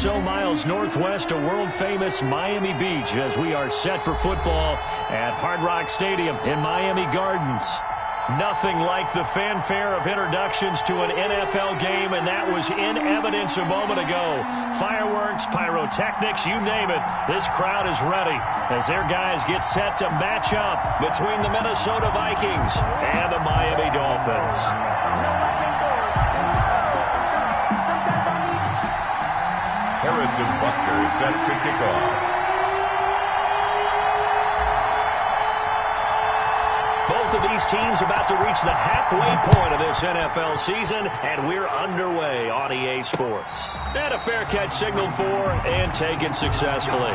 so miles northwest of world-famous Miami Beach as we are set for football at Hard Rock Stadium in Miami Gardens. Nothing like the fanfare of introductions to an NFL game, and that was in evidence a moment ago. Fireworks, pyrotechnics, you name it. This crowd is ready as their guys get set to match up between the Minnesota Vikings and the Miami Dolphins. Harrison Butker set to kick off. Both of these teams about to reach the halfway point of this NFL season, and we're underway on EA Sports. And a fair catch signaled for and taken successfully.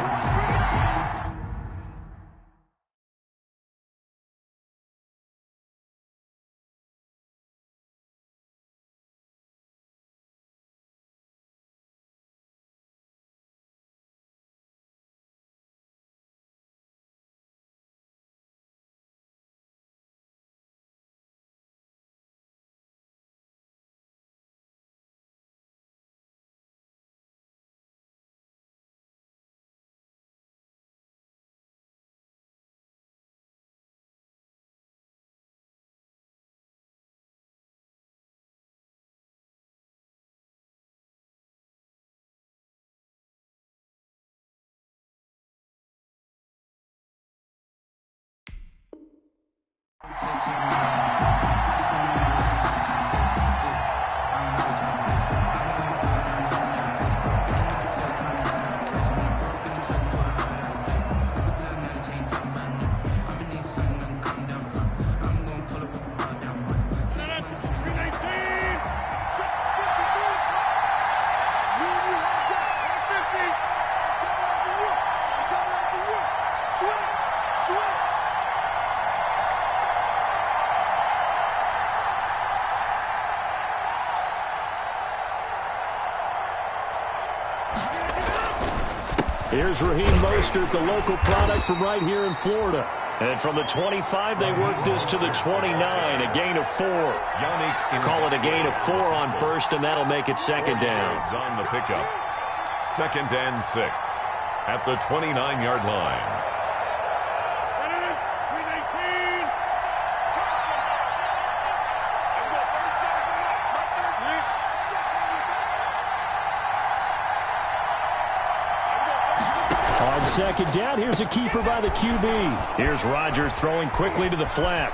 Here's Raheem Mostert, the local product from right here in Florida. And from the 25, they work this to the 29, a gain of 4. Call it a gain of 4 on first, and that'll make it second down. On the pickup. 2nd and 6 at the 29-yard line. On second down, here's a keeper by the QB. Here's Rodgers throwing quickly to the flat.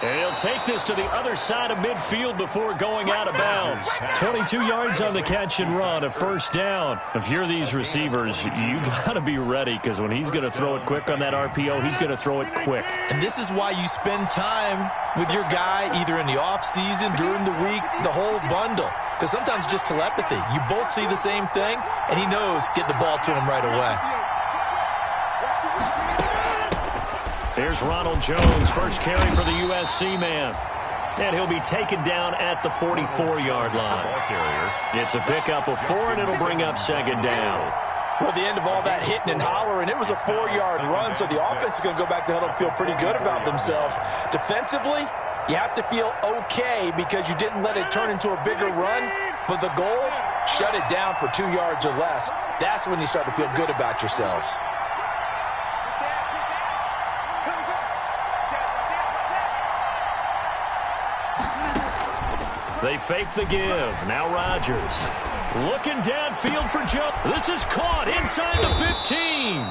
And he'll take this to the other side of midfield before going out of bounds. 22 yards on the catch and run, a first down. If you're these receivers, you got to be ready because when he's going to throw it quick on that RPO, he's going to throw it quick. And this is why you spend time with your guy either in the offseason, during the week, the whole bundle. Because sometimes it's just telepathy. You both see the same thing, and he knows get the ball to him right away. Here's Ronald Jones, first carry for the USC man. And he'll be taken down at the 44-yard line. It's a pickup of 4, and it'll bring up second down. Well, the end of all that hitting and hollering, it was a 4-yard run, so the offense is going to go back to huddle and feel pretty good about themselves. Defensively, you have to feel okay because you didn't let it turn into a bigger run, but the goal, shut it down for 2 yards or less. That's when you start to feel good about yourselves. They fake the give. Now Rodgers. Looking downfield for Joe. This is caught inside the 15.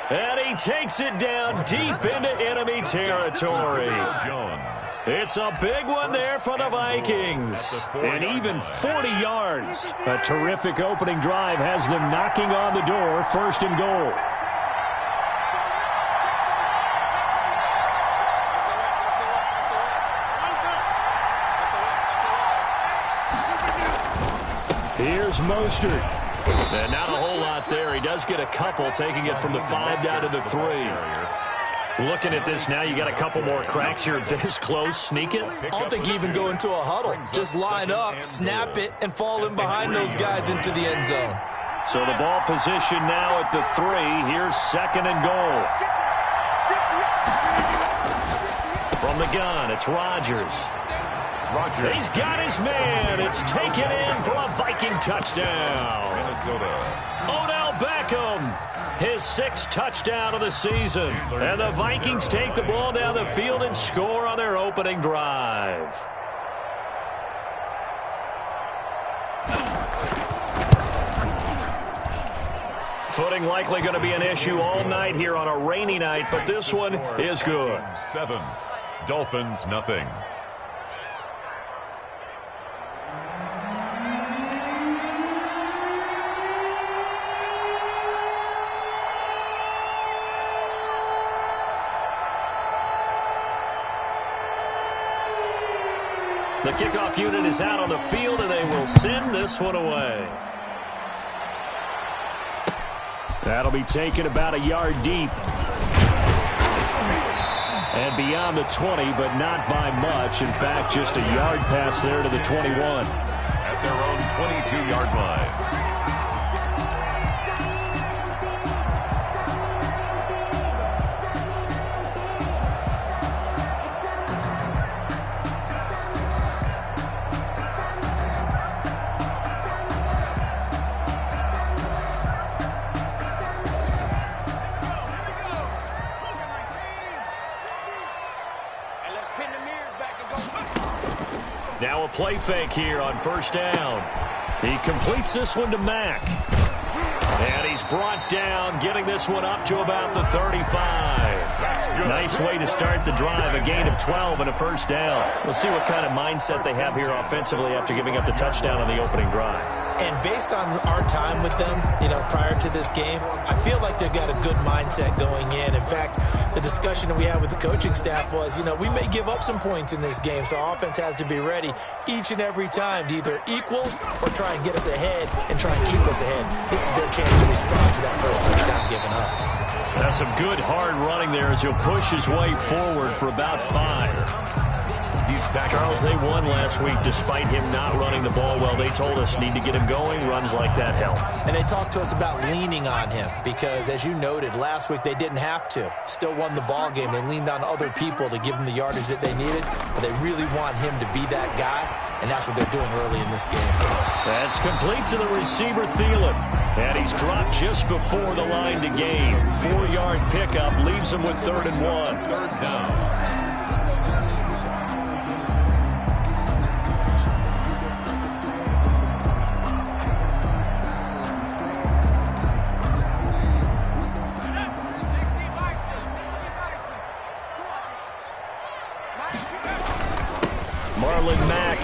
And he takes it down deep into enemy territory. It's a big one there for the Vikings. And even 40 yards. A terrific opening drive has them knocking on the door, first and goal. Here's Mostert. And not a whole lot there. He does get a couple, taking it from the 5 down to the 3. Looking at this now, you got a couple more cracks here this close. Sneak it. I don't think you even go into a huddle. Just line up, snap it, and fall in behind those guys into the end zone. So the ball position now at the 3. Here's second and goal. From the gun, it's Rodgers. He's got his man. It's taken in for a Viking touchdown. Minnesota. Odell Beckham, his 6th touchdown of the season. And the Vikings take the ball down the field and score on their opening drive. Footing likely going to be an issue all night here on a rainy night, but this one is good. 7. Dolphins, nothing. The kickoff unit is out on the field, and they will send this one away. That'll be taken about a yard deep. And beyond the 20, but not by much. In fact, just a yard pass there to the 21. At their own 22-yard line. Now a play fake here on first down. He completes this one to Mack. And he's brought down, getting this one up to about the 35. Nice way to start the drive, a gain of 12 and a first down. We'll see what kind of mindset they have here offensively after giving up the touchdown on the opening drive. And based on our time with them, prior to this game, I feel like they've got a good mindset going in. In fact, the discussion that we had with the coaching staff was, we may give up some points in this game, so our offense has to be ready each and every time to either equal or try and get us ahead and try and keep us ahead. This is their chance to respond to that first touchdown given up. That's some good hard running there as he'll push his way forward for about 5. Charles, they won last week despite him not running the ball well. They told us need to get him going. Runs like that help. And they talked to us about leaning on him because, as you noted, last week they didn't have to. Still won the ball game. They leaned on other people to give them the yardage that they needed, but they really want him to be that guy, and that's what they're doing early in this game. That's complete to the receiver, Thielen. And he's dropped just before the line to gain. 4-yard pickup leaves him with 3rd and 1. 3rd down.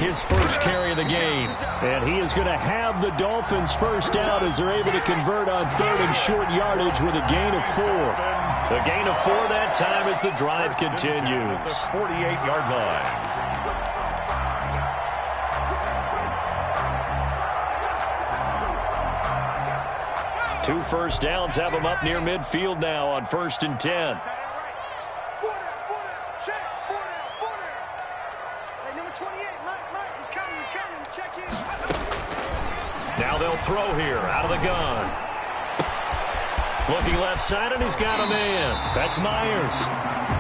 His first carry of the game. And he is going to have the Dolphins first down as they're able to convert on 3rd and short yardage with a gain of 4. A gain of 4 that time as the drive continues. The 48-yard line. Two first downs have him up near midfield now on 1st and 10. Now they'll throw here out of the gun. Looking left side, and he's got a man. That's Myers.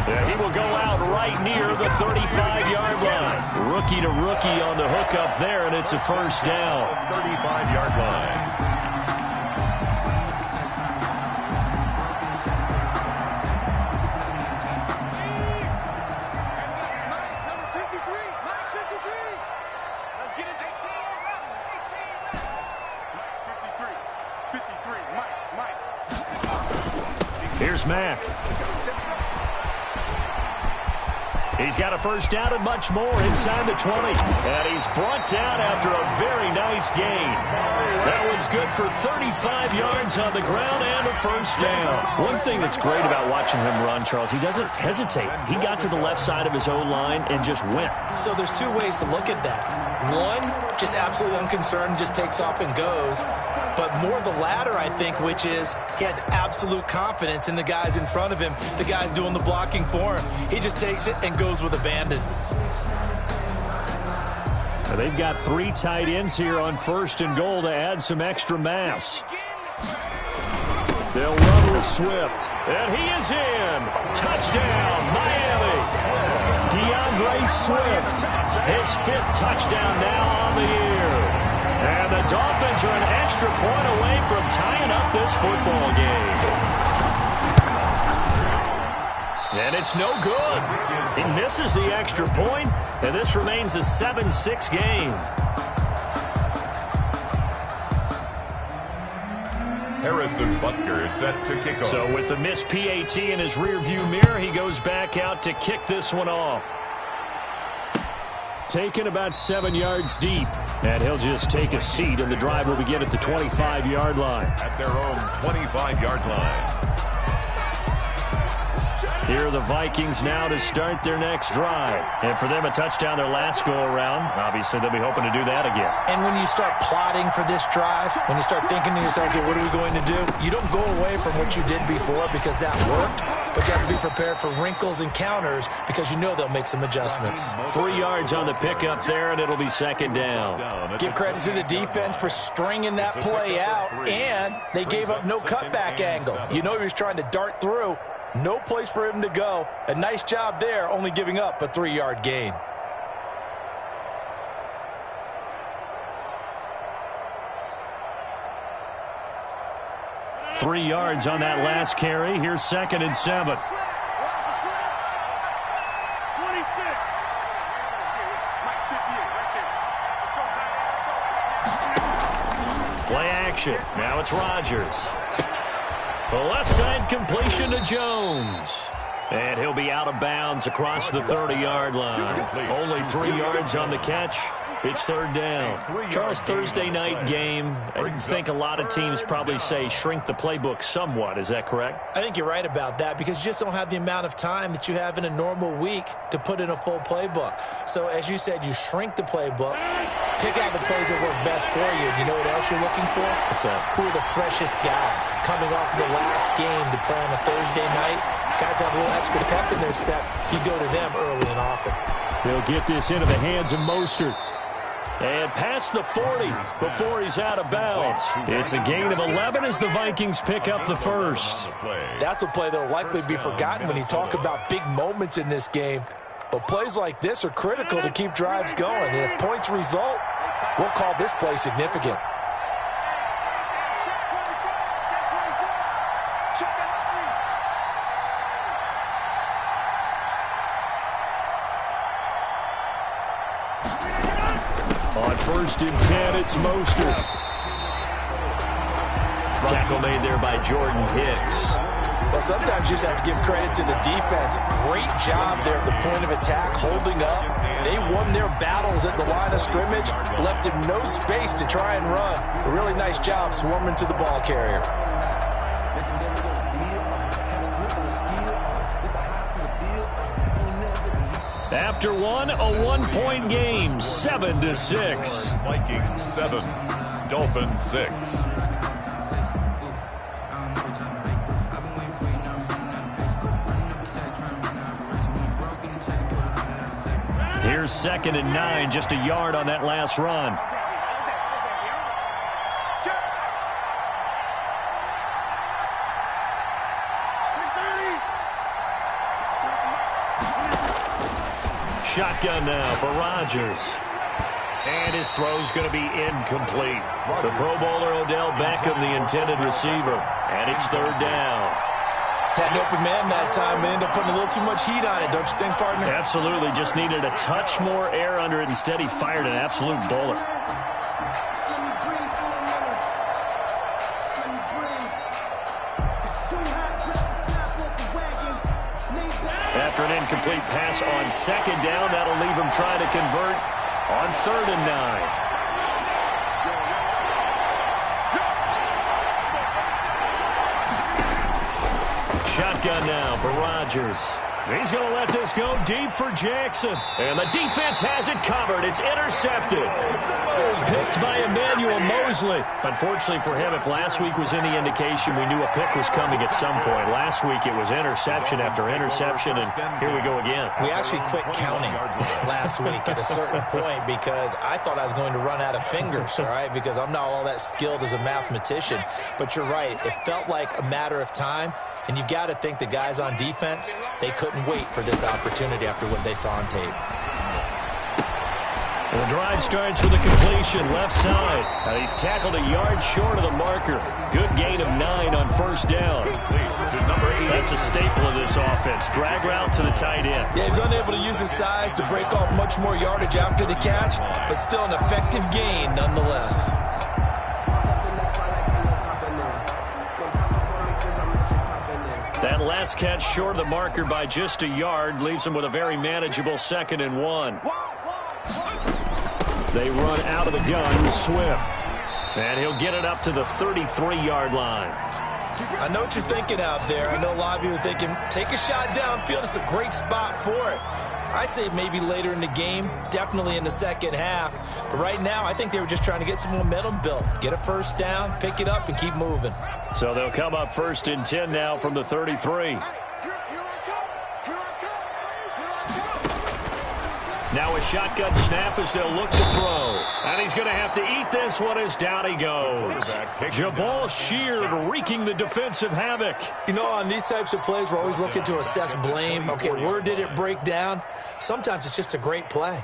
Yeah, he will go out right near the 35-yard line. Rookie to rookie on the hookup there, and it's a first down. 35-yard line. Here's Mack. He's got a first down and much more inside the 20. And he's brought down after a very nice gain. That one's good for 35 yards on the ground and a first down. One thing that's great about watching him run, Charles, he doesn't hesitate. He got to the left side of his O-line and just went. So there's two ways to look at that. One, just absolutely unconcerned, just takes off and goes. But more the latter, I think, which is he has absolute confidence in the guys in front of him, the guys doing the blocking for him. He just takes it and goes with abandon. Now they've got 3 tight ends here on 1st and goal to add some extra mass. They'll run with Swift. And he is in. Touchdown, Miami. DeAndre Swift. His 5th touchdown now on the year. And the Dolphins are an extra point away from tying up this football game. And it's no good. He misses the extra point, and this remains a 7-6 game. Harrison Butker set to kick off. So with the missed PAT in his rearview mirror, he goes back out to kick this one off. Taken about 7 yards deep, and he'll just take a seat, and the drive will begin at the 25-yard line. At their own 25-yard line. Here are the Vikings now to start their next drive. And for them, a touchdown their last go-around. Obviously, they'll be hoping to do that again. And when you start plotting for this drive, when you start thinking to yourself, okay, what are we going to do? You don't go away from what you did before because that worked, but you have to be prepared for wrinkles and counters because you know they'll make some adjustments. 3 yards on the pickup there, and it'll be second down. Give credit to the defense for stringing that play out, and they gave up no cutback angle. You know he was trying to dart through. No place for him to go. A nice job there, only giving up a 3-yard gain. Three yards on that last carry. Here's 2nd and 7. Play action. Now it's Rodgers. The left side completion to Jones. And he'll be out of bounds across the 30-yard line. Only 3 yards on the catch. It's third down. Charles, Thursday night game, I think a lot of teams probably say shrink the playbook somewhat. Is that correct? I think you're right about that because you just don't have the amount of time that you have in a normal week to put in a full playbook. So as you said, you shrink the playbook, pick out the plays that work best for you. You know what else you're looking for? What's that? Who are the freshest guys coming off the last game to play on a Thursday night? Guys have a little extra pep in their step. You go to them early and often. They'll get this into the hands of Mostert. And past the 40 before he's out of bounds. It's a gain of 11 as the Vikings pick up the first. That's a play that will likely be forgotten when you talk about big moments in this game. But plays like this are critical to keep drives going. And if points result, we'll call this play significant. On 1st and 10, it's Mostert. Tackle made there by Jordan Hicks. Well, sometimes you just have to give credit to the defense. Great job there at the point of attack, holding up. They won their battles at the line of scrimmage, left him no space to try and run. A really nice job swarming to the ball carrier. After one, a 1-point game, 7-6. Vikings 7, Dolphins 6. Here's 2nd and 9, just a yard on that last run. Shotgun now for Rodgers. And his throw's going to be incomplete. The Pro Bowler Odell Beckham, the intended receiver. And it's third down. Had an open man that time and ended up putting a little too much heat on it, don't you think, partner? Absolutely. Just needed a touch more air under it. Instead, he fired an absolute bullet. After an incomplete pass on 2nd down, that'll leave him trying to convert on 3rd and 9. Shotgun now for Rodgers. He's going to let this go deep for Jackson. And the defense has it covered. It's intercepted. Picked by Emmanuel Mosley. Unfortunately for him, if last week was any indication, we knew a pick was coming at some point. Last week it was interception after interception, and here we go again. We actually quit counting last week at a certain point because I thought I was going to run out of fingers, all right, because I'm not all that skilled as a mathematician. But you're right. It felt like a matter of time. And you've got to think the guys on defense, they couldn't couldn't wait for this opportunity after what they saw on tape. The drive starts with a completion left side. And he's tackled a yard short of the marker. Good gain of 9 on first down. That's a staple of this offense. Drag route to the tight end. Yeah, he was unable to use his size to break off much more yardage after the catch, but still an effective gain nonetheless. That last catch short of the marker by just a yard leaves him with a very manageable 2nd and 1. They run out of the gun with Swift. And he'll get it up to the 33-yard line. I know what you're thinking out there. I know a lot of you are thinking, take a shot downfield. It's a great spot for it. I'd say maybe later in the game, definitely in the second half. But right now, I think they were just trying to get some momentum built. Get a first down, pick it up, and keep moving. So they'll come up 1st and 10 now from the 33. Now a shotgun snap as they'll look to throw. And he's going to have to eat this one as down he goes. Jabal Sheard wreaking the defensive havoc. You know, on these types of plays, we're always looking to assess blame. Okay, where did it break down? Sometimes it's just a great play.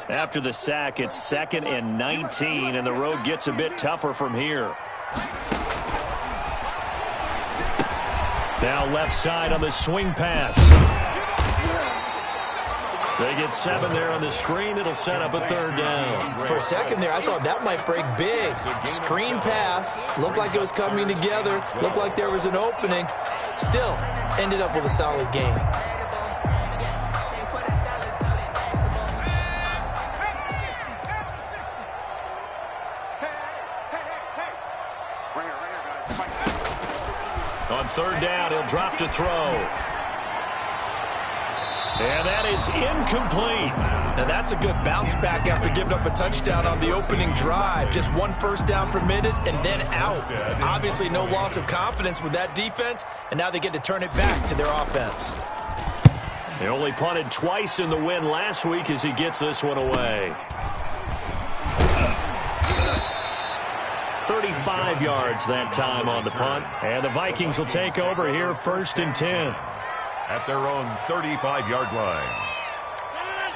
After the sack, it's 2nd and 19, and the road gets a bit tougher from here. Now left side on the swing pass. They get 7 there on the screen. It'll set up a 3rd down. For a second there, I thought that might break big. Screen pass. Looked like it was coming together. Looked like there was an opening. Still, ended up with a solid game. On 3rd down, he'll drop to throw. And that is incomplete. Now that's a good bounce back after giving up a touchdown on the opening drive. Just 1 first down permitted and then out. Obviously no loss of confidence with that defense, and now they get to turn it back to their offense. They only punted twice in the win last week as he gets this one away. 35 yards that time on the punt. And the Vikings will take over here 1st and 10. At their own 35-yard line.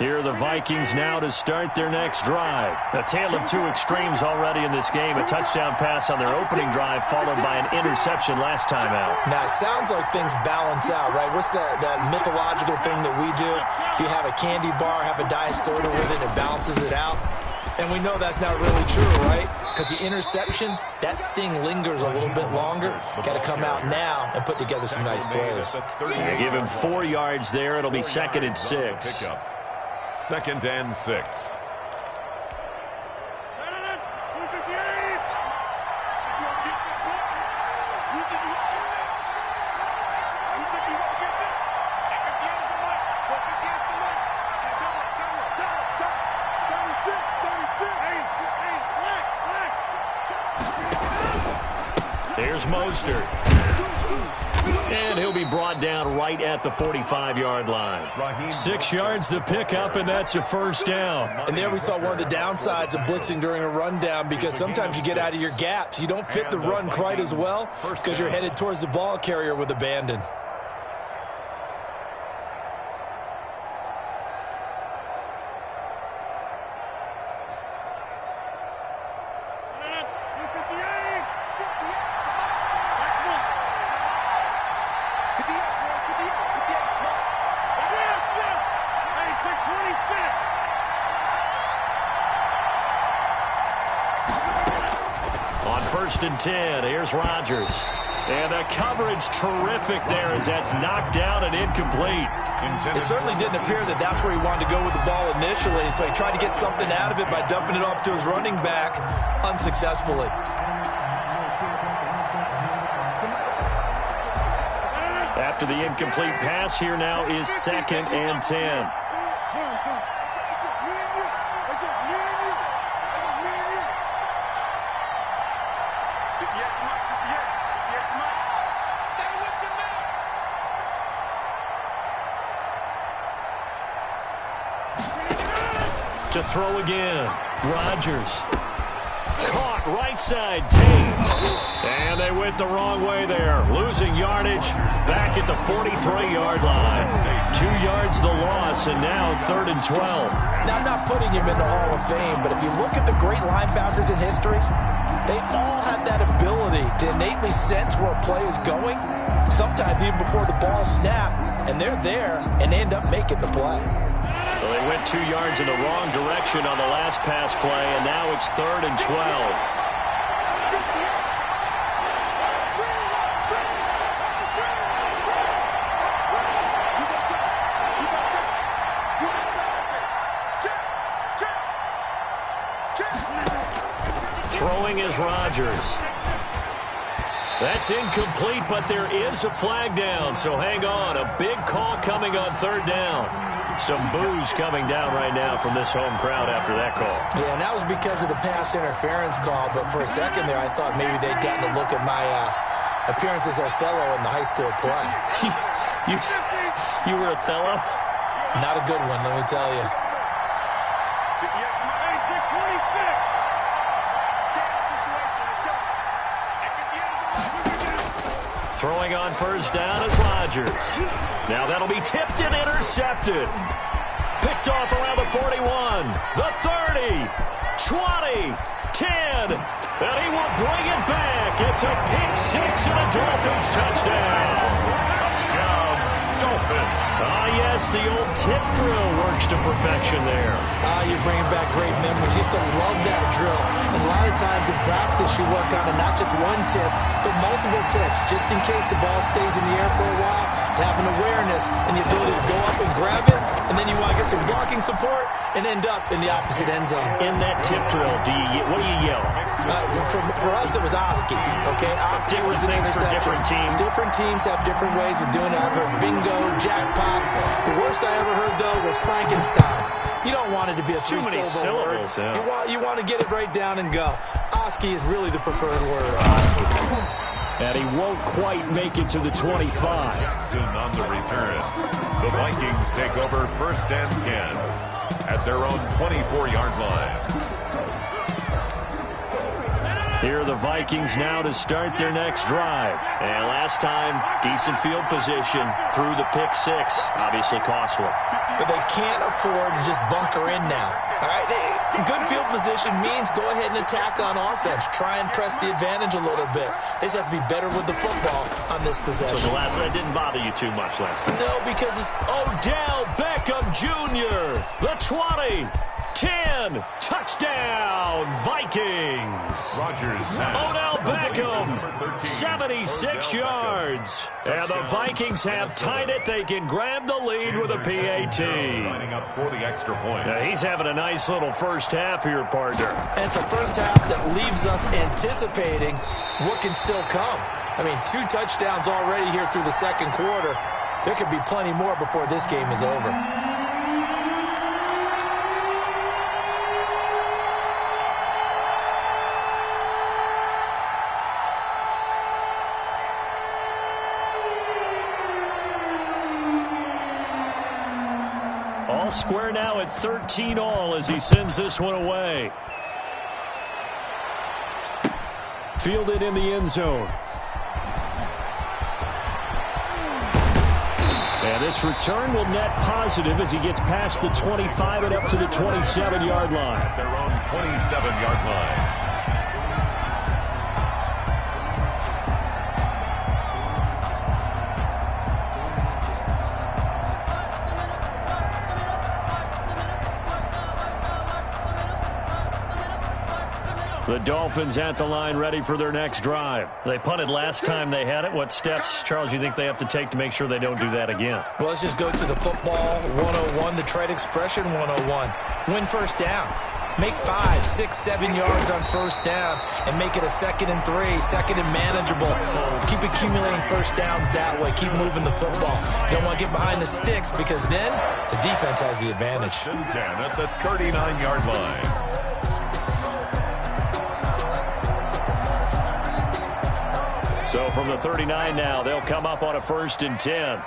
Here are the Vikings now to start their next drive. A tale of 2 extremes already in this game. A touchdown pass on their opening drive followed by an interception last time out. Now, it sounds like things balance out, right? What's that mythological thing that we do? If you have a candy bar, have a diet soda with it, it balances it out. And we know that's not really true, right? Because the interception, that sting lingers a little bit longer. Got to come out now and put together some nice plays. They give him 4 yards there. It'll be 2nd and 6. 2nd and 6. There's Mostert. And he'll be brought down right at the 45-yard line. 6 yards the pickup, and that's a first down. And there we saw one of the downsides of blitzing during a rundown, because sometimes you get out of your gaps. You don't fit the run quite as well because you're headed towards the ball carrier with abandon. On 1st and 10, here's Rodgers. And the coverage terrific there as that's knocked down and incomplete. It certainly didn't appear that that's where he wanted to go with the ball initially, so he tried to get something out of it by dumping it off to his running back unsuccessfully. After the incomplete pass, here now is 2nd and 10. To throw again, Rodgers. Caught right side, Tate. And they went the wrong way there. Losing yardage back at the 43-yard line. 2 yards the loss, and now 3rd and 12. Now, I'm not putting him in the Hall of Fame, but if you look at the great linebackers in history, they all have that ability to innately sense where a play is going, sometimes even before the ball snapped, and they're there and they end up making the play. So they went 2 yards in the wrong direction on the last pass play, and now it's 3rd and 12. Throwing is Rodgers. That's incomplete, but there is a flag down, so hang on. A big call coming on 3rd down. Some boos coming down right now from this home crowd after that call. Yeah, and that was because of the pass interference call, but for a second there I thought maybe they'd gotten a look at my appearance as Othello in the high school play. You were Othello? Not a good one, let me tell you. Throwing on 1st down is Rodgers. Now that'll be tipped and intercepted. Picked off around the 41, the 30, 20, 10, and he will bring it back. It's a pick six and a Dolphins touchdown. Touchdown, Dolphins. Yes, the old tip drill works to perfection there. You're bringing back great memories. Used to love that drill. And a lot of times in practice, you work on it, not just one tip, but multiple tips, just in case the ball stays in the air for a while, to have an awareness and the ability to go up and grab it, and then you want to get some blocking support and end up in the opposite end zone. In that tip drill, what do you yell? For us, it was Oski. Okay, Oski was an interception. For different teams. Different teams have different ways of doing it. I've heard bingo, jackpot. The worst I ever heard, though, was Frankenstein. You don't want it to be a three-syllable word. Yeah. You want to get it right down and go. Oski is really the preferred word. Oski. And he won't quite make it to the 25. Jackson on the return. The Vikings take over 1st and 10 at their own 24-yard line. Here are the Vikings now to start their next drive. And last time, decent field position through the pick six. Obviously costly. But they can't afford to just bunker in now. All right, good field position means go ahead and attack on offense. Try and press the advantage a little bit. They just have to be better with the football on this possession. So the last one didn't bother you too much last time? No, because it's Odell Beckham Jr., the 20, 10, touchdown, Vikings. Rodgers. Odell Beckham, 76 yards. And the Vikings have tied it. They can grab the lead with a PAT. Lining up for the extra point. Now he's having a nice little first half here, partner. And it's a first half that leaves us anticipating what can still come. I mean, 2 touchdowns already here through the second quarter. There could be plenty more before this game is over. All square now at 13 all as he sends this one away. Fielded in the end zone. And this return will net positive as he gets past the 25 and up to the 27-yard line. At their own 27-yard line. The Dolphins at the line ready for their next drive. They punted last time they had it. What steps, Charles, you think they have to take to make sure they don't do that again? Well, let's just go to the football 101, the trade expression 101. Win first down. Make 5, 6, 7 yards on first down and make it a 2nd and 3, 2nd and manageable. Keep accumulating first downs that way. Keep moving the football. You don't want to get behind the sticks because then the defense has the advantage. 10 at the 39-yard line. So from the 39 now, they'll come up on a 1st and 10.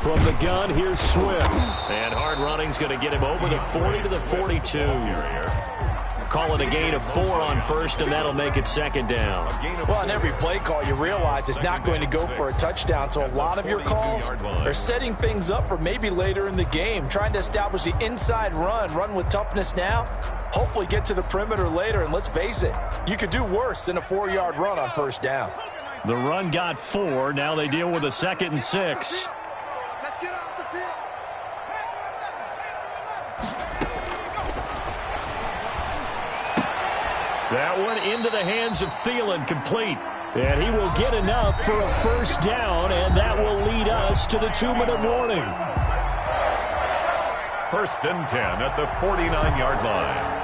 From the gun, here's Swift. And hard running's going to get him over the 40 to the 42. Call it a gain of 4 on first, and that'll make it second down. Well, on every play call, you realize it's not going to go for a touchdown, so a lot of your calls are setting things up for maybe later in the game, trying to establish the inside run with toughness now, hopefully get to the perimeter later, and let's face it, you could do worse than a 4-yard run on first down. The run got 4. Now they deal with a 2nd and 6. That one into the hands of Thielen, complete. And he will get enough for a first down, and that will lead us to the 2-minute warning. 1st and 10 at the 49-yard line.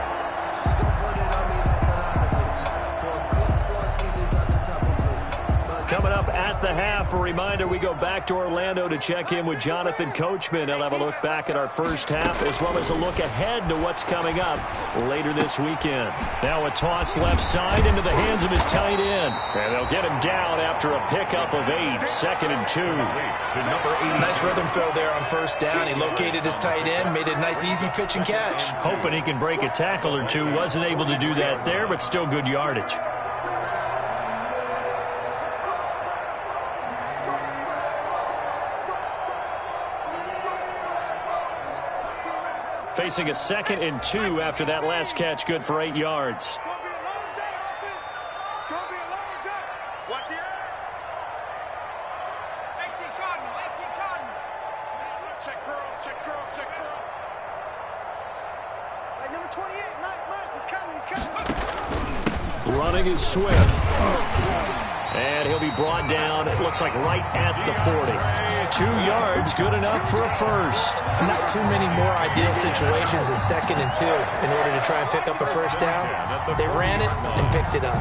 Coming up at the half, a reminder, we go back to Orlando to check in with Jonathan Coachman. He'll have a look back at our first half as well as a look ahead to what's coming up later this weekend. Now a toss left side into the hands of his tight end. And they'll get him down after a pickup of 8, 2nd and 2. Nice rhythm throw there on first down. He located his tight end, made a nice easy pitch and catch. Hoping he can break a tackle or two. Wasn't able to do that there, but still good yardage. Facing a 2nd and 2 after that last catch, good for 8 yards. Running is Swift. And he'll be brought down, it looks like right at the 40. 2 yards, good enough for a first. Not too many more ideal situations in 2nd and 2 in order to try and pick up a first down. They ran it and picked it up.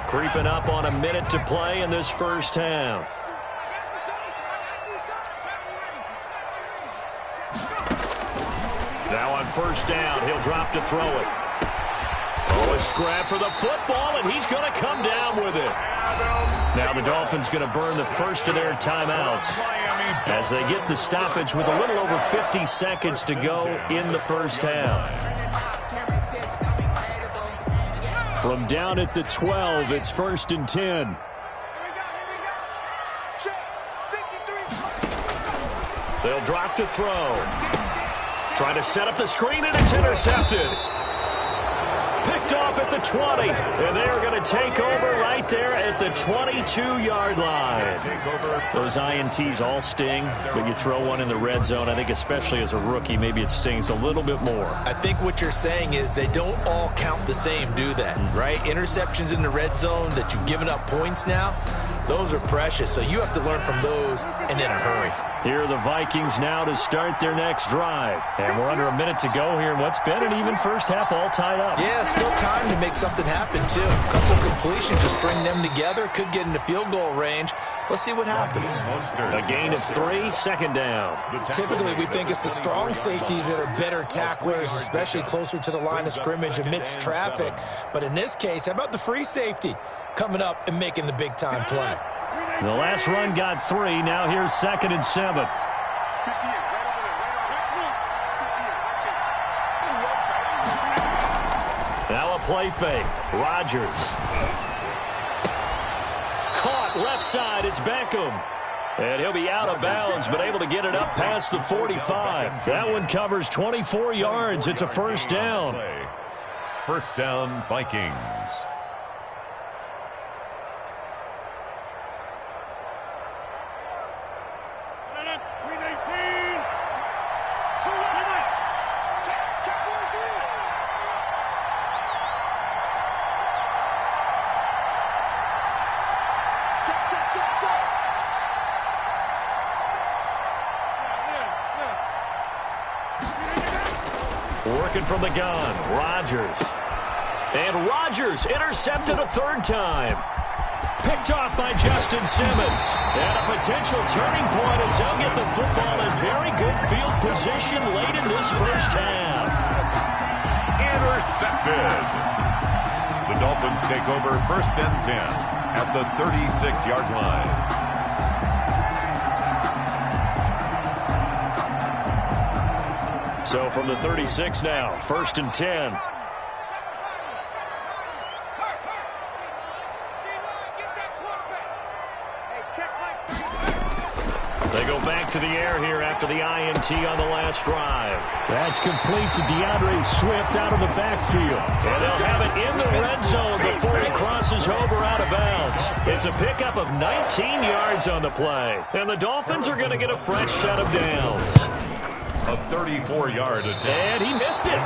Creeping up on a minute to play in this first half. Now on first down, he'll drop to throw it. Oh, a scrap for the football, and he's going to come down with it. Now the Dolphins going to burn the first of their timeouts as they get the stoppage with a little over 50 seconds to go in the first half. From down at the 12, it's 1st and 10. They'll drop to throw. Trying to set up the screen, and it's intercepted. Picked off at the 20, and they're going to take over right there at the 22-yard line. Those INTs all sting, but you throw one in the red zone, I think especially as a rookie, maybe it stings a little bit more. I think what you're saying is they don't all count the same, do they? Right? Interceptions in the red zone that you've given up points now, those are precious, so you have to learn from those and in a hurry. Here are the Vikings now to start their next drive. And we're under a minute to go here in what's been an even first half, all tied up. Yeah, still time to make something happen, too. A couple completions to string them together. Could get into field goal range. Let's see what happens. A gain of 3, 2nd down. Typically, we think it's the strong safeties that are better tacklers, especially closer to the line of scrimmage amidst traffic. But in this case, how about the free safety coming up and making the big-time play? The last run got 3. Now here's 2nd and 7. Now a play fake. Rodgers. Caught left side. It's Beckham. And he'll be out of bounds, but able to get it up past the 45. That one covers 24 yards. It's a first down. First down, Vikings. Working from the gun, Rodgers. And Rodgers intercepted a 3rd time. Picked off by Justin Simmons. And a potential turning point as they'll get the football in very good field position late in this first half. Intercepted. The Dolphins take over 1st and 10 at the 36-yard line. So from the 36 now, 1st and 10. They go back to the air here after the INT on the last drive. That's complete to DeAndre Swift out of the backfield. And they'll have it in the red zone before he crosses over out of bounds. It's a pickup of 19 yards on the play. And the Dolphins are going to get a fresh set of downs. A 34-yard attempt. And he missed it.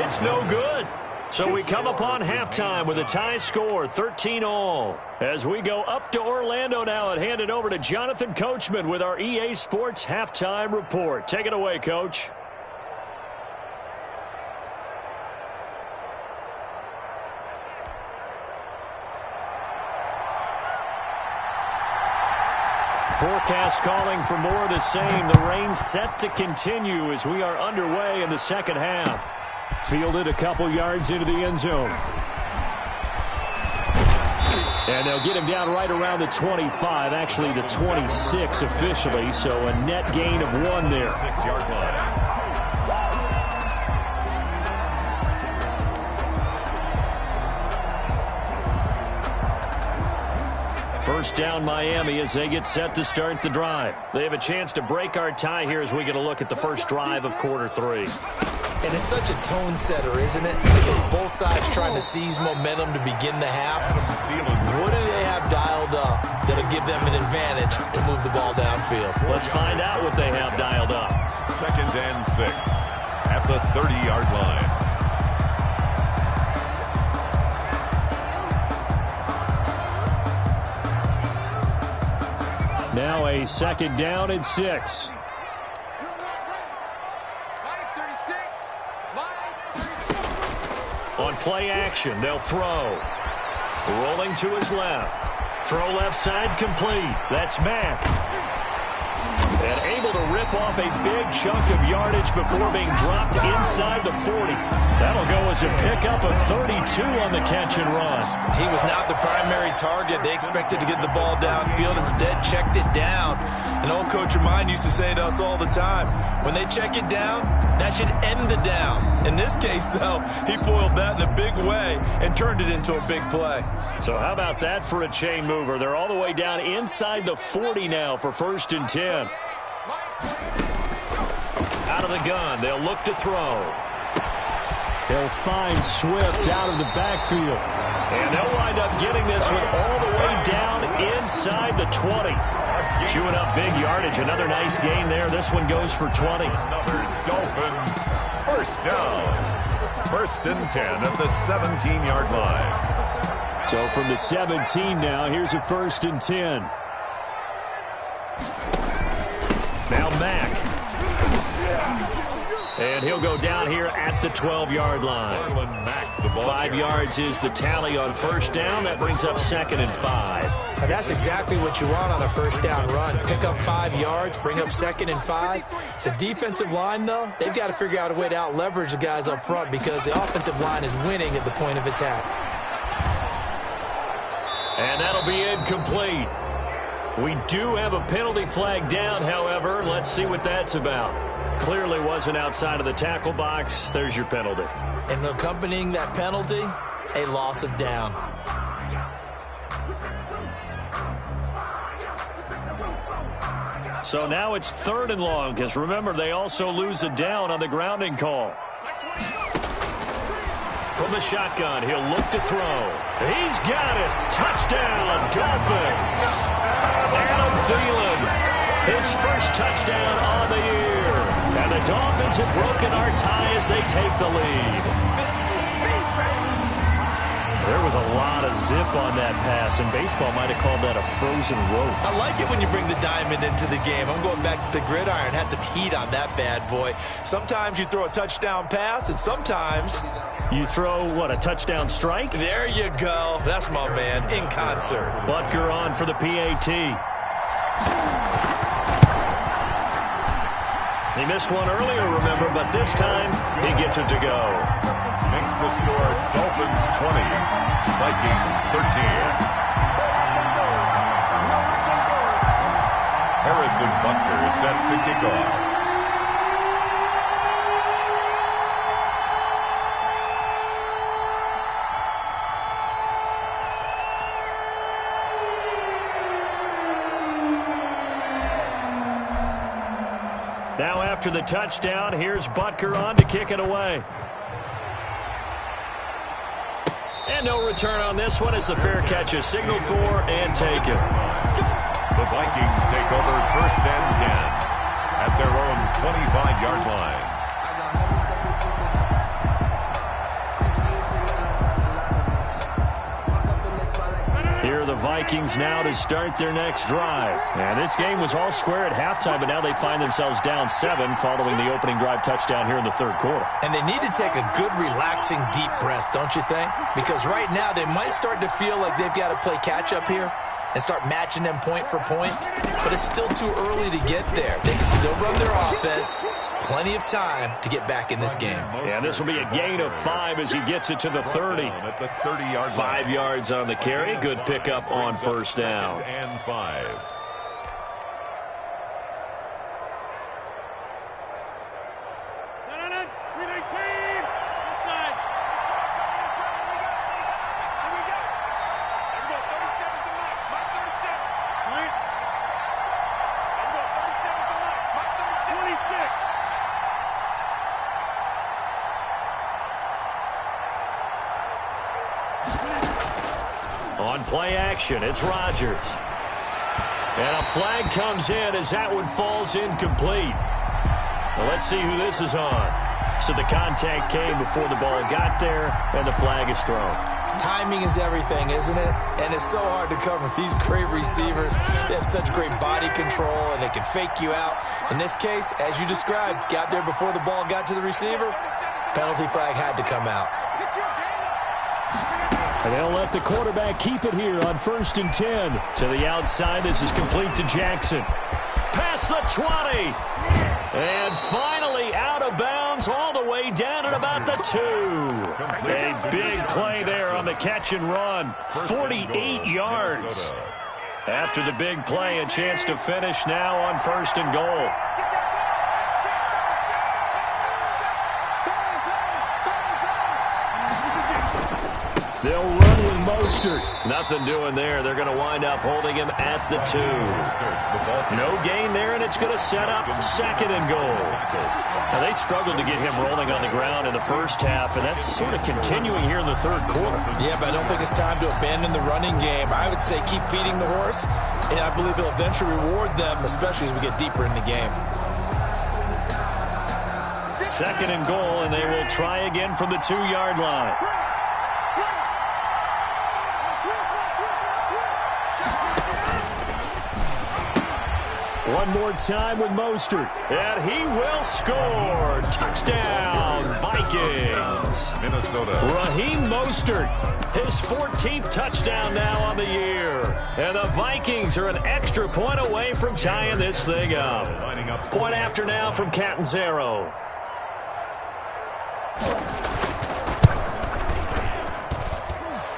It's no good. So we come upon halftime with a tie score, 13-all. As we go up to Orlando now and hand it over to Jonathan Coachman with our EA Sports halftime report. Take it away, Coach. Forecast calling for more of the same. The rain set to continue as we are underway in the second half. Fielded a couple yards into the end zone. And they'll get him down right around the 25, actually the 26 officially, so a net gain of 1 there. 6-yard line. First down Miami as they get set to start the drive. They have a chance to break our tie here as we get a look at the first drive of quarter 3. And it's such a tone setter, isn't it? Both sides trying to seize momentum to begin the half. What do they have dialed up that'll give them an advantage to move the ball downfield? Let's find out what they have dialed up. 2nd and 6 at the 30-yard line. Now a 2nd down and 6. On play action, they'll throw. Rolling to his left. Throw left side complete. That's Mack. And able to rip off a big chunk of yardage before being dropped inside the 40. That'll go as a pickup of 32 on the catch and run. He was not the primary target. They expected to get the ball downfield. Instead, checked it down. An old coach of mine used to say to us all the time, when they check it down, that should end the down. In this case, though, he foiled that in a big way and turned it into a big play. So how about that for a chain mover? They're all the way down inside the 40 now for 1st and 10. Out of the gun, they'll look to throw. They'll find Swift out of the backfield. And they'll wind up getting this one all the way down inside the 20. Chewing up big yardage. Another nice gain there. This one goes for 20. Another Dolphins first down. 1st and 10 at the 17-yard line. So from the 17 now, here's a 1st and 10. Now Mack. And he'll go down here at the 12-yard line. 5 yards is the tally on 1st down. That brings up 2nd and 5. And that's exactly what you want on a 1st down run. Pick up 5 yards, bring up 2nd and 5. The defensive line, though, they've got to figure out a way to out-leverage the guys up front because the offensive line is winning at the point of attack. And that'll be incomplete. We do have a penalty flag down, however. Let's see what that's about. Clearly wasn't outside of the tackle box. There's your penalty. And accompanying that penalty, a loss of down. So now it's 3rd and long, because remember, they also lose a down on the grounding call. From the shotgun, he'll look to throw. He's got it. Touchdown, Dolphins. Adam Thielen, his first touchdown on the year. And the Dolphins have broken our tie as they take the lead. There was a lot of zip on that pass, and baseball might have called that a frozen rope. I like it when you bring the diamond into the game. I'm going back to the gridiron. Had some heat on that bad boy. Sometimes you throw a touchdown pass, and sometimes you throw, what, a touchdown strike? There you go. That's my man, in concert. Butker on for the PAT. He missed one earlier, remember, but this time he gets it to go. Makes the score Dolphins 20, Vikings 13. Harrison Butker is set to kick off. Now after the touchdown, here's Butker on to kick it away. And no return on this one as the fair catch is signaled for and taken. The Vikings take over 1st and 10 at their own 25-yard line. Here are the Vikings now to start their next drive. And this game was all square at halftime, but now they find themselves down 7 following the opening drive touchdown here in the third quarter. And they need to take a good, relaxing, deep breath, don't you think? Because right now they might start to feel like they've got to play catch-up here and start matching them point for point. But it's still too early to get there. They can still run their offense. Plenty of time to get back in this game. Yeah, this will be a gain of 5 as he gets it to the 30. At the 30-yard line. 5 yards on the carry. Good pickup on first down. And 5. On play action, it's Rodgers. And a flag comes in as that one falls incomplete. Well, let's see who this is on. So the contact came before the ball got there, and the flag is thrown. Timing is everything, isn't it? And it's so hard to cover these great receivers. They have such great body control, and they can fake you out. In this case, as you described, got there before the ball got to the receiver. Penalty flag had to come out. And they'll let the quarterback keep it here on 1st and 10. To the outside, this is complete to Jackson. Past the 20. And finally out of bounds all the way down at about the 2. A big play there on the catch and run. 48 yards. After the big play, a chance to finish now on 1st and goal. They'll run with Mostert. Nothing doing there. They're going to wind up holding him at the 2. No gain there, and it's going to set up 2nd and goal. Now, they struggled to get him rolling on the ground in the first half, and that's sort of continuing here in the third quarter. Yeah, but I don't think it's time to abandon the running game. I would say keep feeding the horse, and I believe he'll eventually reward them, especially as we get deeper in the game. 2nd and goal, and they will try again from the 2-yard line. One more time with Mostert. And he will score. Touchdown, Vikings. Minnesota. Raheem Mostert, his 14th touchdown now on the year. And the Vikings are an extra point away from tying this thing up. Point after now from Catanzaro.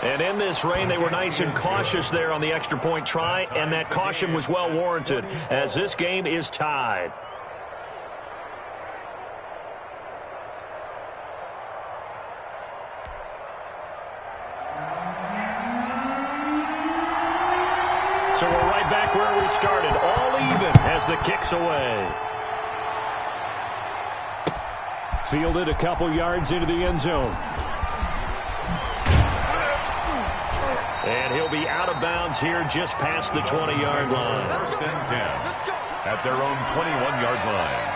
And in this rain, they were nice and cautious there on the extra point try, and that caution was well warranted as this game is tied. So we're right back where we started, all even as the kick's away. Fielded a couple yards into the end zone. And he'll be out of bounds here just past the 20-yard line. 1st and 10 at their own 21-yard line.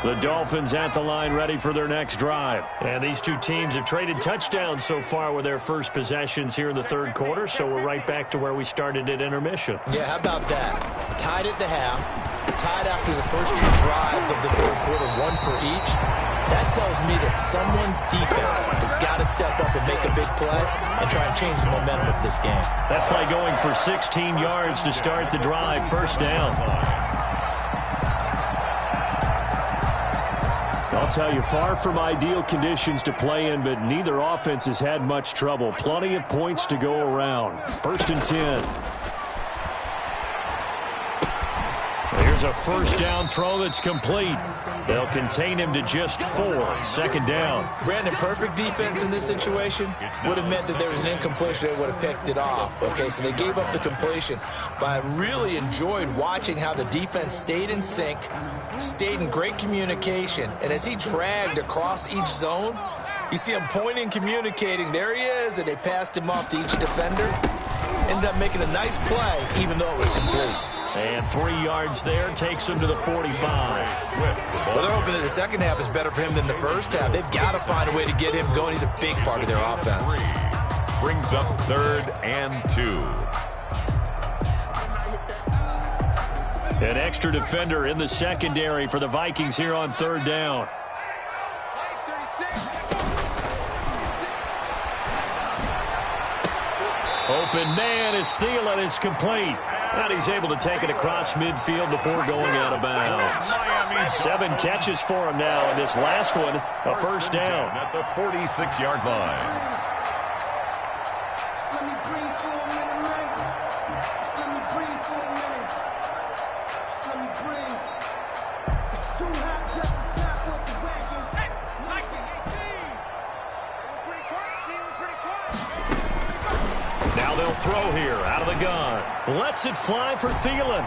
The Dolphins at the line ready for their next drive. And these two teams have traded touchdowns so far with their first possessions here in the third quarter, so we're right back to where we started at intermission. Yeah, how about that? tied at the half, tied after the first 2 drives of the third quarter, 1 for each. That tells me that someone's defense has got to step up and make a big play and try and change the momentum of this game. That play going for 16 yards to start the drive. First down. I'll tell you, far from ideal conditions to play in, but neither offense has had much trouble. Plenty of points to go around. First and 10. Here's a first down throw that's complete. They'll contain him to just 4. Second down. Brandon, perfect defense in this situation would have meant that there was an incompletion. They would have picked it off. Okay, so they gave up the completion. But I really enjoyed watching how the defense stayed in sync, stayed in great communication. And as he dragged across each zone, you see him pointing, communicating. There he is, and they passed him off to each defender. Ended up making a nice play, even though it was complete. And 3 yards there takes him to the 45. Well, they're hoping that the second half is better for him than the first half. They've got to find a way to get him going. He's a big part of their offense. Brings up 3rd and 2. An extra defender in the secondary for the Vikings here on 3rd down. Open man is Thielen. It's complete. And he's able to take it across midfield before going out of bounds. 7 catches for him now, and this last one, a first down. At the 46-yard line. Now they'll throw here out of the gun. Lets it fly for Thielen.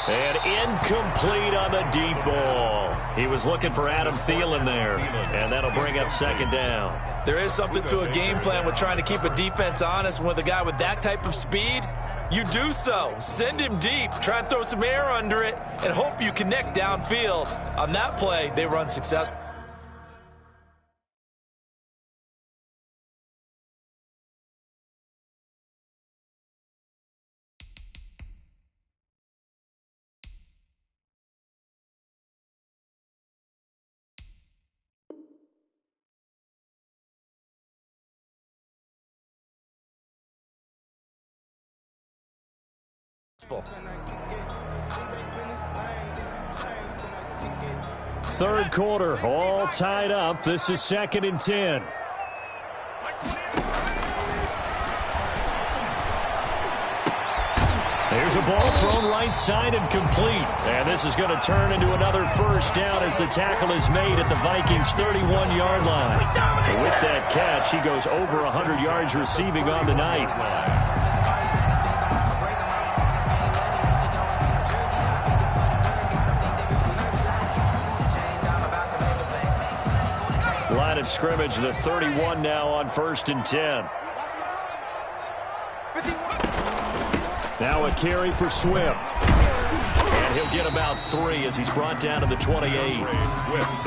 And incomplete on the deep ball. He was looking for Adam Thielen there. And that'll bring up second down. There is something to a game plan with trying to keep a defense honest. With a guy with that type of speed, you do so. Send him deep. Try and throw some air under it and hope you connect downfield. On that play, they run successfully. Third quarter, all tied up. This is 2nd and 10. There's a ball thrown right side and complete. And this is going to turn into another first down as the tackle is made at the Vikings' 31-yard line. And with that catch, he goes over 100 yards receiving on the night. Line of scrimmage, the 31 now on 1st and 10. Now a carry for Swift. And he'll get about 3 as he's brought down to the 28.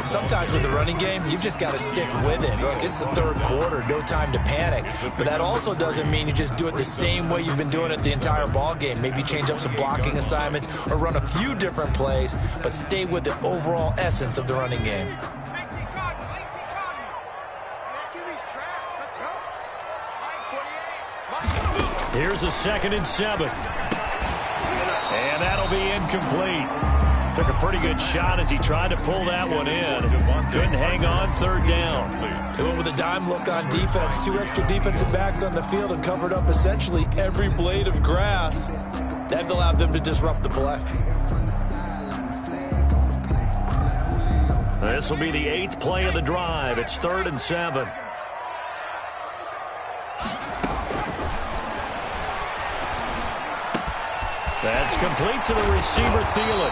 Sometimes with the running game, you've just got to stick with it. Look, it's the third quarter, no time to panic. But that also doesn't mean you just do it the same way you've been doing it the entire ball game. Maybe change up some blocking assignments or run a few different plays, but stay with the overall essence of the running game. Here's a 2nd and 7. And that'll be incomplete. Took a pretty good shot as he tried to pull that one in. Couldn't hang on, 3rd down. They went with a dime look on defense. 2 extra defensive backs on the field and covered up essentially every blade of grass. That allowed them to disrupt the play. This will be the 8th play of the drive. It's 3rd and 7. That's complete to the receiver, Thielen.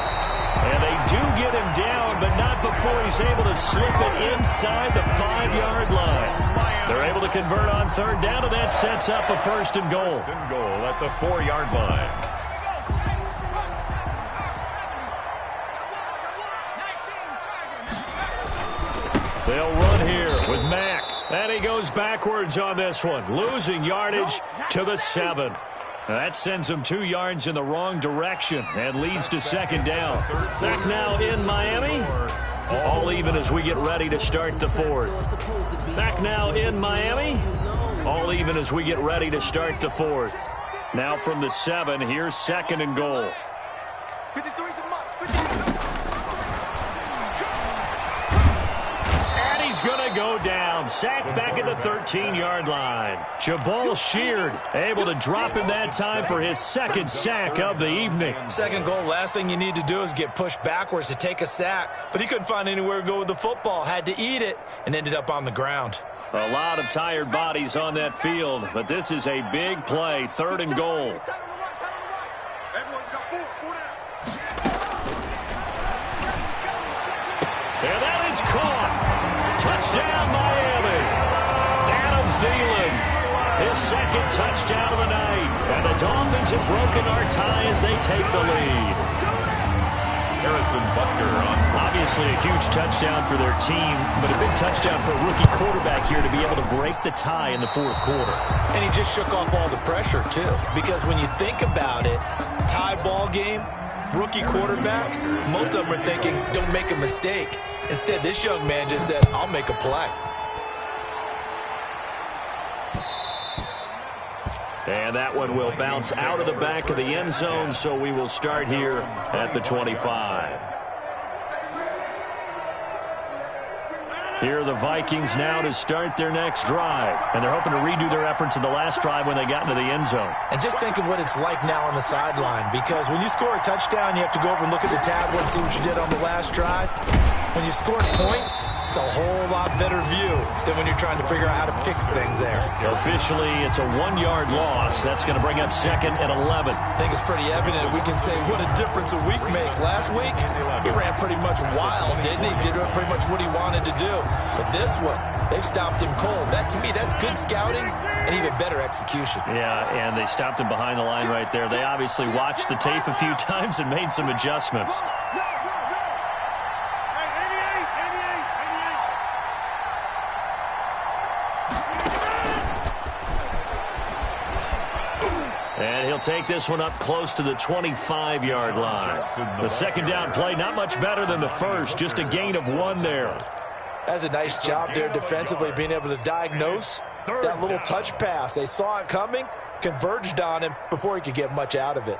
And they do get him down, but not before he's able to slip it inside the 5-yard line. They're able to convert on 3rd down, and that sets up a 1st and goal. 1st and goal at the 4-yard line. They'll run here with Mack. And he goes backwards on this one, losing yardage to the 7. That sends them 2 yards in the wrong direction and leads to second down. Back now in Miami. All even as we get ready to start the fourth. Back now in Miami. All even as we get ready to start the fourth. Now from the 7, here's second and goal. And he's going to go down. Sacked back at the 13-yard line. Jabal Sheard able to drop him that time for his second sack of the evening. Second goal, last thing you need to do is get pushed backwards to take a sack. But he couldn't find anywhere to go with the football. Had to eat it and ended up on the ground. A lot of tired bodies on that field, but this is a big play, third and goal. And that is caught. Touchdown, Miami. Adam Thielen, his second touchdown of the night. And the Dolphins have broken our tie as they take the lead. Harrison Butker on. Obviously a huge touchdown for their team, but a big touchdown for a rookie quarterback here to be able to break the tie in the fourth quarter. And he just shook off all the pressure, too. Because when you think about it, tie ball game, rookie quarterback, most of them are thinking, don't make a mistake. Instead, this young man just said, I'll make a play. And that one will bounce out of the back of the end zone, so we will start here at the 25. Here are the Vikings now to start their next drive. And they're hoping to redo their efforts in the last drive when they got into the end zone. And just think of what it's like now on the sideline. Because when you score a touchdown, you have to go over and look at the tablet and see what you did on the last drive. When you score points, it's a whole lot better view than when you're trying to figure out how to fix things there. Officially, it's a 1-yard loss. That's going to bring up second and 11. I think it's pretty evident. We can say what a difference a week makes. Last week, he ran pretty much wild, didn't he? Did pretty much what he wanted to do. But this one, they stopped him cold. That, to me, that's good scouting and even better execution. Yeah, and they stopped him behind the line right there. They obviously watched the tape a few times and made some adjustments. And he'll take this one up close to the 25-yard line. The second down play, not much better than the first, just a gain of 1 there. That's a nice job there defensively, being able to diagnose that little touch pass. They saw it coming, converged on him before he could get much out of it.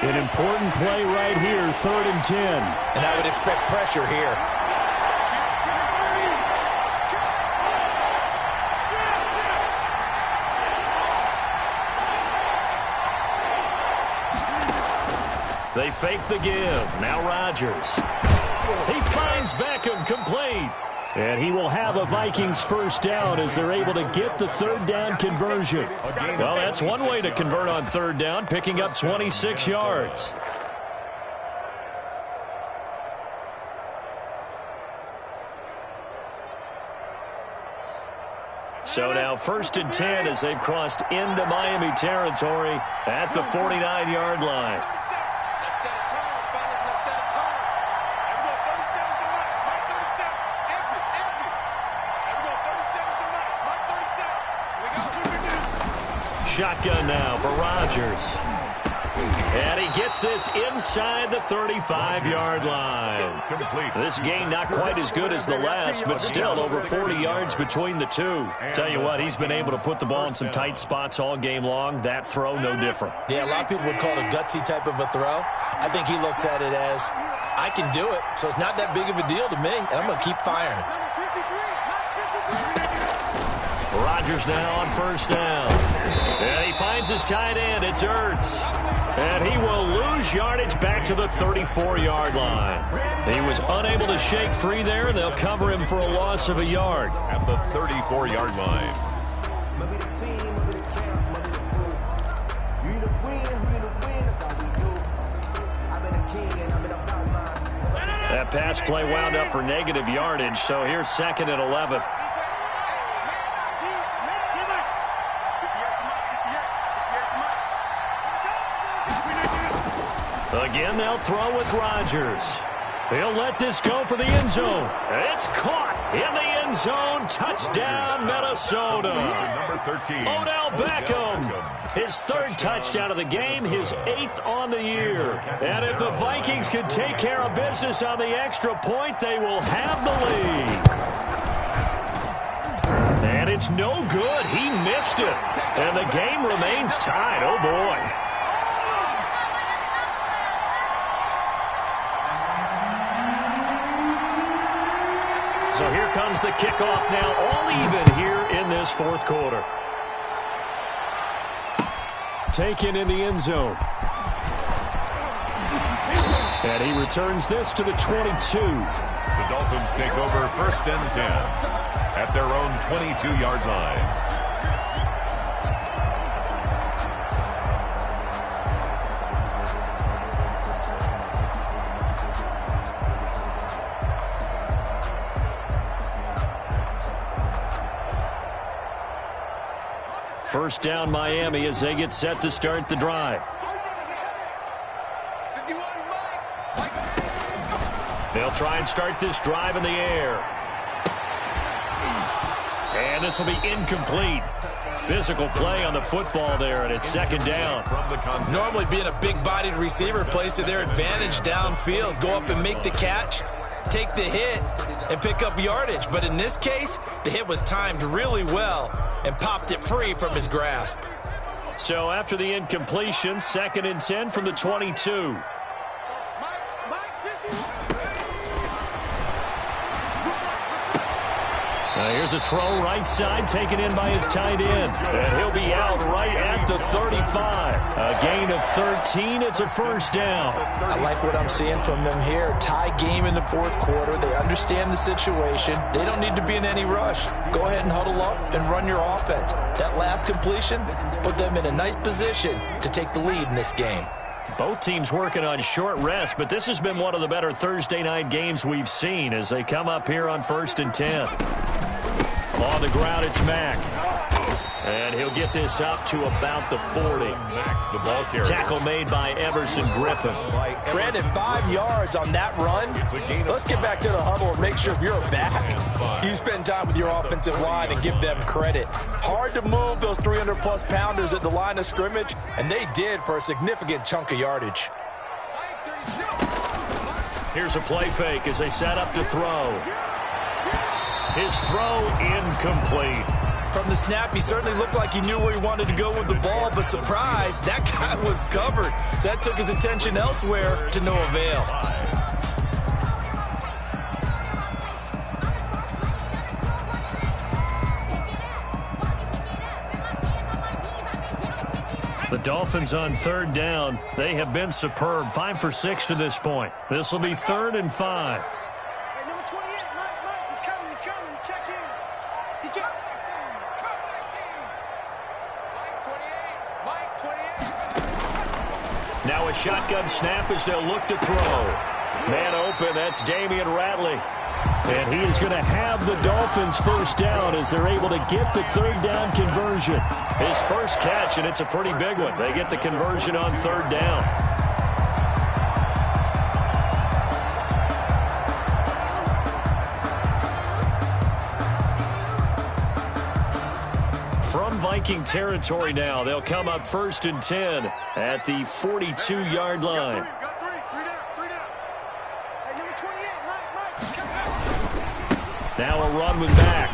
An important play right here, 3rd and 10. And I would expect pressure here. They fake the give. Now Rodgers. He finds Beckham complete. And he will have a Vikings first down as they're able to get the 3rd down conversion. Well, that's one way to convert on 3rd down, picking up 26 yards. So now 1st and 10 as they've crossed into Miami territory at the 49-yard line. Shotgun now for Rodgers. And he gets this inside the 35-yard line. This gain not quite as good as the last, but still over 40 yards between the two. Tell you what, he's been able to put the ball in some tight spots all game long. That throw, no different. Yeah, a lot of people would call it a gutsy type of a throw. I think he looks at it as, I can do it, so it's not that big of a deal to me, and I'm going to keep firing. Rodgers now on 1st down. And he finds his tight end. It's Ertz. And he will lose yardage back to the 34-yard line. He was unable to shake free there, and they'll cover him for a loss of a yard. At the 34-yard line. That pass play wound up for negative yardage, so here's 2nd and 11. Again, they'll throw with Rodgers. He'll let this go for the end zone. It's caught in the end zone. Touchdown, Minnesota. Number 13. Odell Beckham. His third touchdown of the game, his 8th on the year. And if the Vikings can take care of business on the extra point, they will have the lead. And it's no good. He missed it. And the game remains tied. Oh, boy. So here comes the kickoff now, all even here in this fourth quarter. Taken in the end zone. And he returns this to the 22. The Dolphins take over 1st and 10 at their own 22-yard line. First down, Miami, as they get set to start the drive. They'll try and start this drive in the air. And this will be incomplete. Physical play on the football there, and it's second down. Normally being a big-bodied receiver plays to their advantage downfield. Go up and make the catch, take the hit, and pick up yardage. But in this case, the hit was timed really well and popped it free from his grasp. So after the incompletion, 2nd and 10 from the 22. Here's a throw right side, taken in by his tight end. And he'll be out right at the 35. A gain of 13. It's a first down. I like what I'm seeing from them here. Tie game in the fourth quarter. They understand the situation. They don't need to be in any rush. Go ahead and huddle up and run your offense. That last completion put them in a nice position to take the lead in this game. Both teams working on short rest, but this has been one of the better Thursday night games we've seen as they come up here on 1st and 10. On the ground, it's Mack. And he'll get this up to about the 40. The ball carrier. Tackle made by Everson Griffin. Brandon, 5 yards on that run. Let's get back to the huddle and make sure if you're back, you spend time with your offensive line and give them credit. Hard to move those 300-plus pounders at the line of scrimmage, and they did for a significant chunk of yardage. Here's a play fake as they set up to throw. His throw incomplete. From the snap, he certainly looked like he knew where he wanted to go with the ball, but surprise, that guy was covered. So that took his attention elsewhere to no avail. The Dolphins on 3rd down. They have been superb. 5 for 6 to this point. This will be 3rd and 5. Now a shotgun snap as they'll look to throw. Man open, that's Damian Ratley. And he is going to have the Dolphins first down as they're able to get the 3rd down conversion. His first catch, and it's a pretty big one. They get the conversion on 3rd down. From Viking territory now, they'll come up 1st and 10 at the 42-yard line. Now a run with Mack.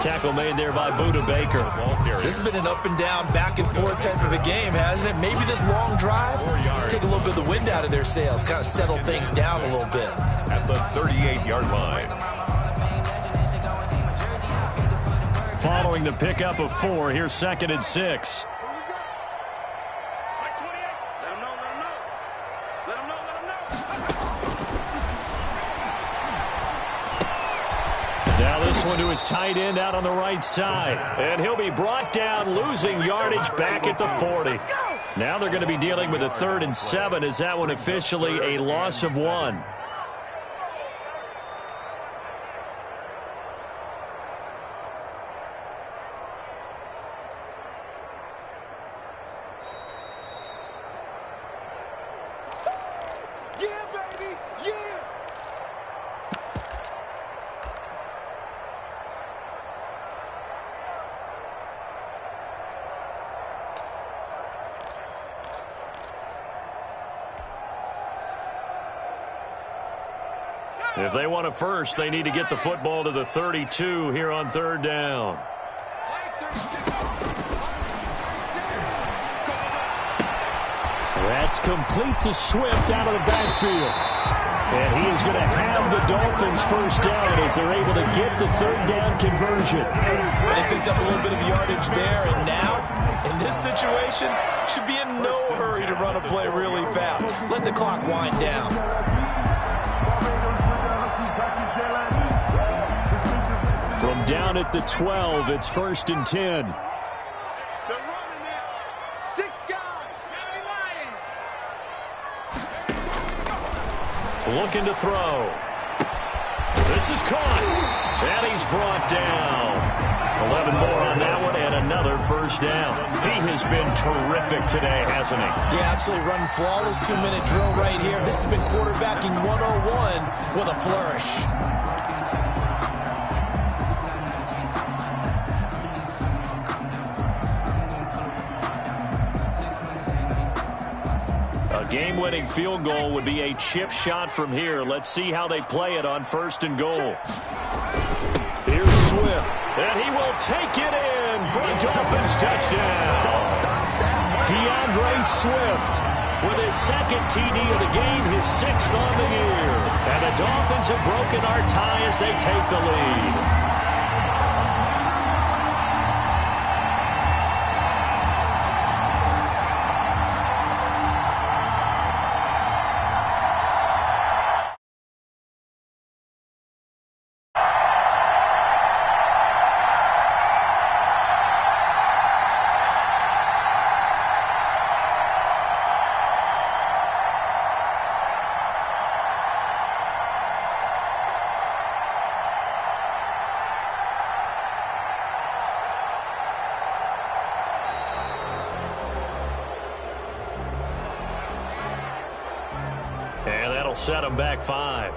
Tackle made there by Buda Baker. This has been an up and down, back and forth type of a game, hasn't it? Maybe this long drive, take a little bit of the wind out of their sails, kind of settle things down a little bit. At the 38-yard line. Following the pickup of 4, here's 2nd and 6. Now this one to his tight end out on the right side. And he'll be brought down, losing yardage back at the 40. Now they're going to be dealing with a 3rd and 7 as that one officially a loss of 1. If they want a first, they need to get the football to the 32 here on third down. That's complete to Swift out of the backfield. And he is going to have the Dolphins first down as they're able to get the third down conversion. They picked up a little bit of yardage there, and now, in this situation, should be in no hurry to run a play really fast. Let the clock wind down. From down at the 12, it's 1st and 10. Looking to throw. This is caught. And he's brought down. 11 more on that one and another first down. He has been terrific today, hasn't he? Yeah, absolutely. Running flawless 2-minute drill right here. This has been quarterbacking 101 with a flourish. Game-winning field goal would be a chip shot from here. Let's see how they play it on 1st and goal. Here's Swift. And he will take it in for a Dolphins touchdown. DeAndre Swift with his second TD of the game, his 6th on the year. And the Dolphins have broken our tie as they take the lead. And that'll set them back 5.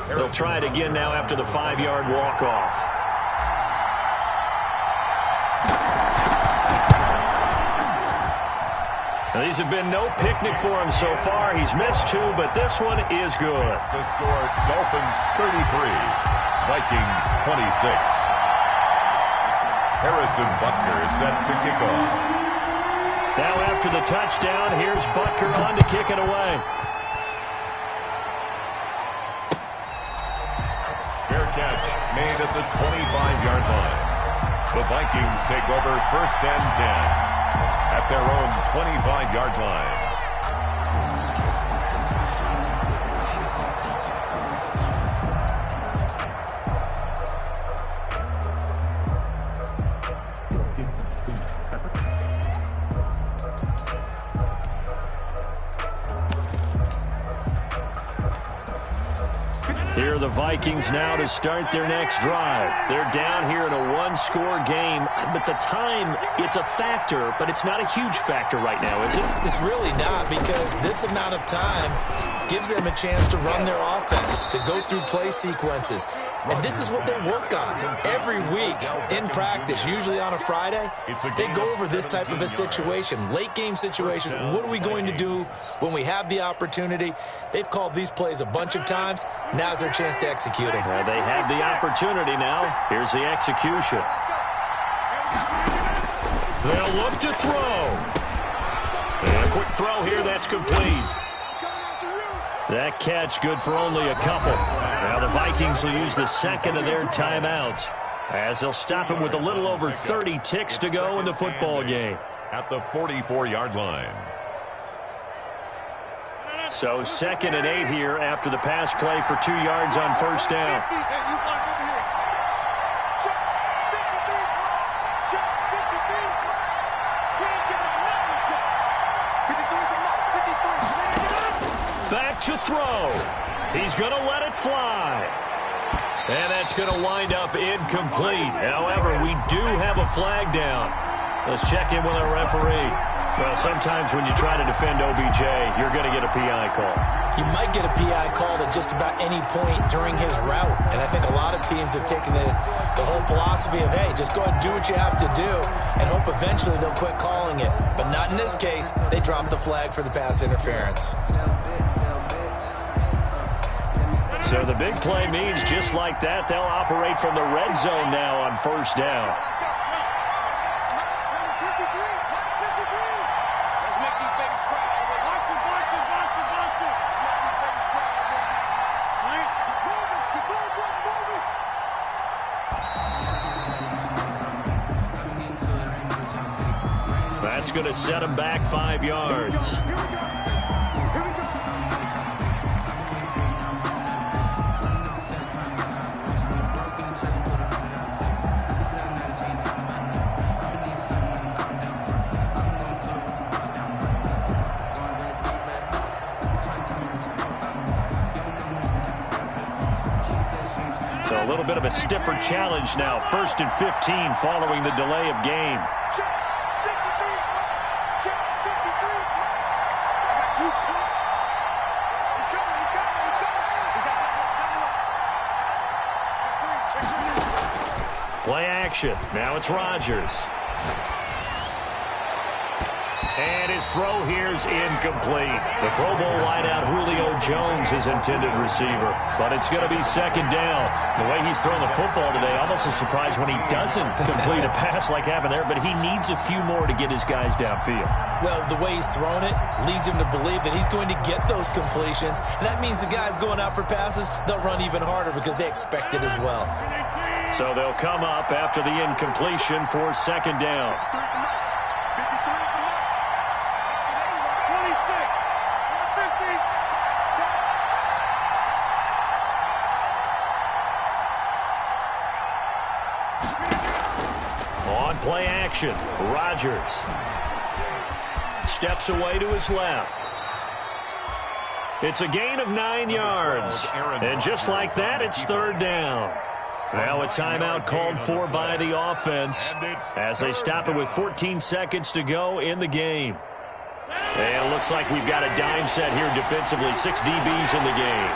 They'll try it again now after the 5-yard walk-off. Now, these have been no picnic for him so far. He's missed 2, but this one is good. The score, Dolphins 33, Vikings 26. Harrison Butker is set to kick off. Now after the touchdown, here's Butker on to kick it away. Fair catch made at the 25-yard line. The Vikings take over 1st and 10 at their own 25-yard line. Here are the Vikings now to start their next drive. They're down here in a one-score game, but the time, it's a factor, but it's not a huge factor right now, is it? It's really not, because this amount of time gives them a chance to run their offense, to go through play sequences. And this is what they work on every week in practice, usually on a Friday. They go over this type of a situation, late-game situation. What are we going to do when we have the opportunity? They've called these plays a bunch of times. Now's their chance to execute them. They have the opportunity now. Here's the execution. They'll look to throw. And a quick throw here, that's complete. That catch good for only a couple. Now the Vikings will use the second of their timeouts as they'll stop him with a little over 30 ticks to go in the football game. At the 44-yard line. So 2nd and 8 here after the pass play for 2 yards on 1st down. Back to throw. He's going to let it fly. And that's going to wind up incomplete. However, we do have a flag down. Let's check in with our referee. Well, sometimes when you try to defend OBJ, you're going to get a PI call. You might get a PI call at just about any point during his route. And I think a lot of teams have taken the whole philosophy of, hey, just go ahead and do what you have to do and hope eventually they'll quit calling it. But not in this case. They dropped the flag for the pass interference. So the big play means just like that, they'll operate from the red zone now on first down. That's going to set him back 5 yards. So a little bit of a stiffer challenge now. 1st and 15 following the delay of game. Play action. Now it's Rodgers. And his throw here's incomplete. The Pro Bowl wideout Julio Jones, his intended receiver. But it's going to be 2nd down. The way he's throwing the football today, almost a surprise when he doesn't complete a pass like happened there. But he needs a few more to get his guys downfield. Well, the way he's thrown it leads him to believe that he's going to get those completions. And that means the guys going out for passes, they'll run even harder because they expect it as well. So they'll come up after the incompletion for 2nd down. On play action, Rodgers steps away to his left. It's a gain of 9 yards. And just like that, it's 3rd down. Now a timeout called for by the offense as they stop it with 14 seconds to go in the game. And it looks like we've got a dime set here defensively. 6 DBs in the game.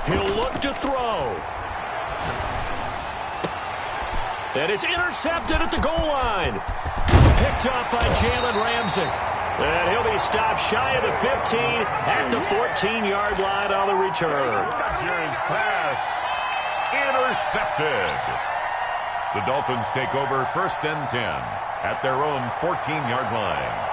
He'll look to throw. And it's intercepted at the goal line. Picked up by Jalen Ramsey. And he'll be stopped shy of the 15 at the 14-yard line on the return. Pass intercepted. The Dolphins take over 1st and 10 at their own 14-yard line.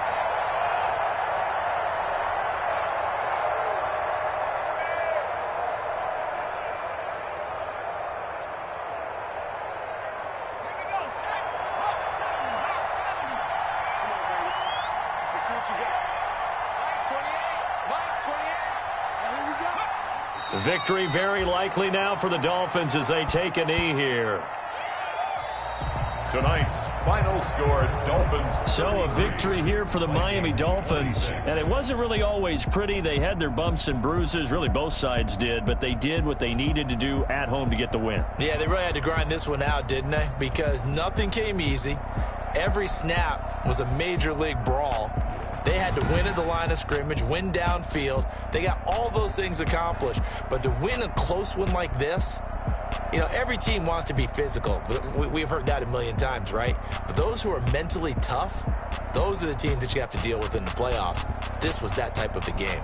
Victory very likely now for the Dolphins as they take a knee here. Tonight's final score, Dolphins. So a victory here for the Miami Dolphins. And it wasn't really always pretty. They had their bumps and bruises. Really, both sides did. But they did what they needed to do at home to get the win. Yeah, they really had to grind this one out, didn't they? Because nothing came easy. Every snap was a major league brawl. They had to win at the line of scrimmage, win downfield. They got all those things accomplished. But to win a close one like this, you know, every team wants to be physical. We've heard that a million times, right? But those who are mentally tough, those are the teams that you have to deal with in the playoffs. This was that type of a game.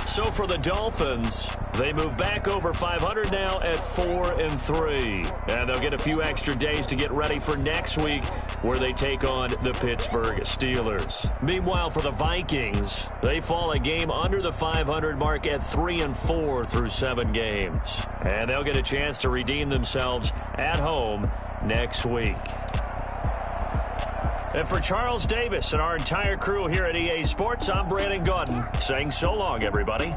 So for the Dolphins, they move back over 500 now at 4-3. And they'll get a few extra days to get ready for next week where they take on the Pittsburgh Steelers. Meanwhile, for the Vikings, they fall a game under the 500 mark at 3-4 through 7 games. And they'll get a chance to redeem themselves at home next week. And for Charles Davis and our entire crew here at EA Sports, I'm Brandon Gaudin saying so long, everybody.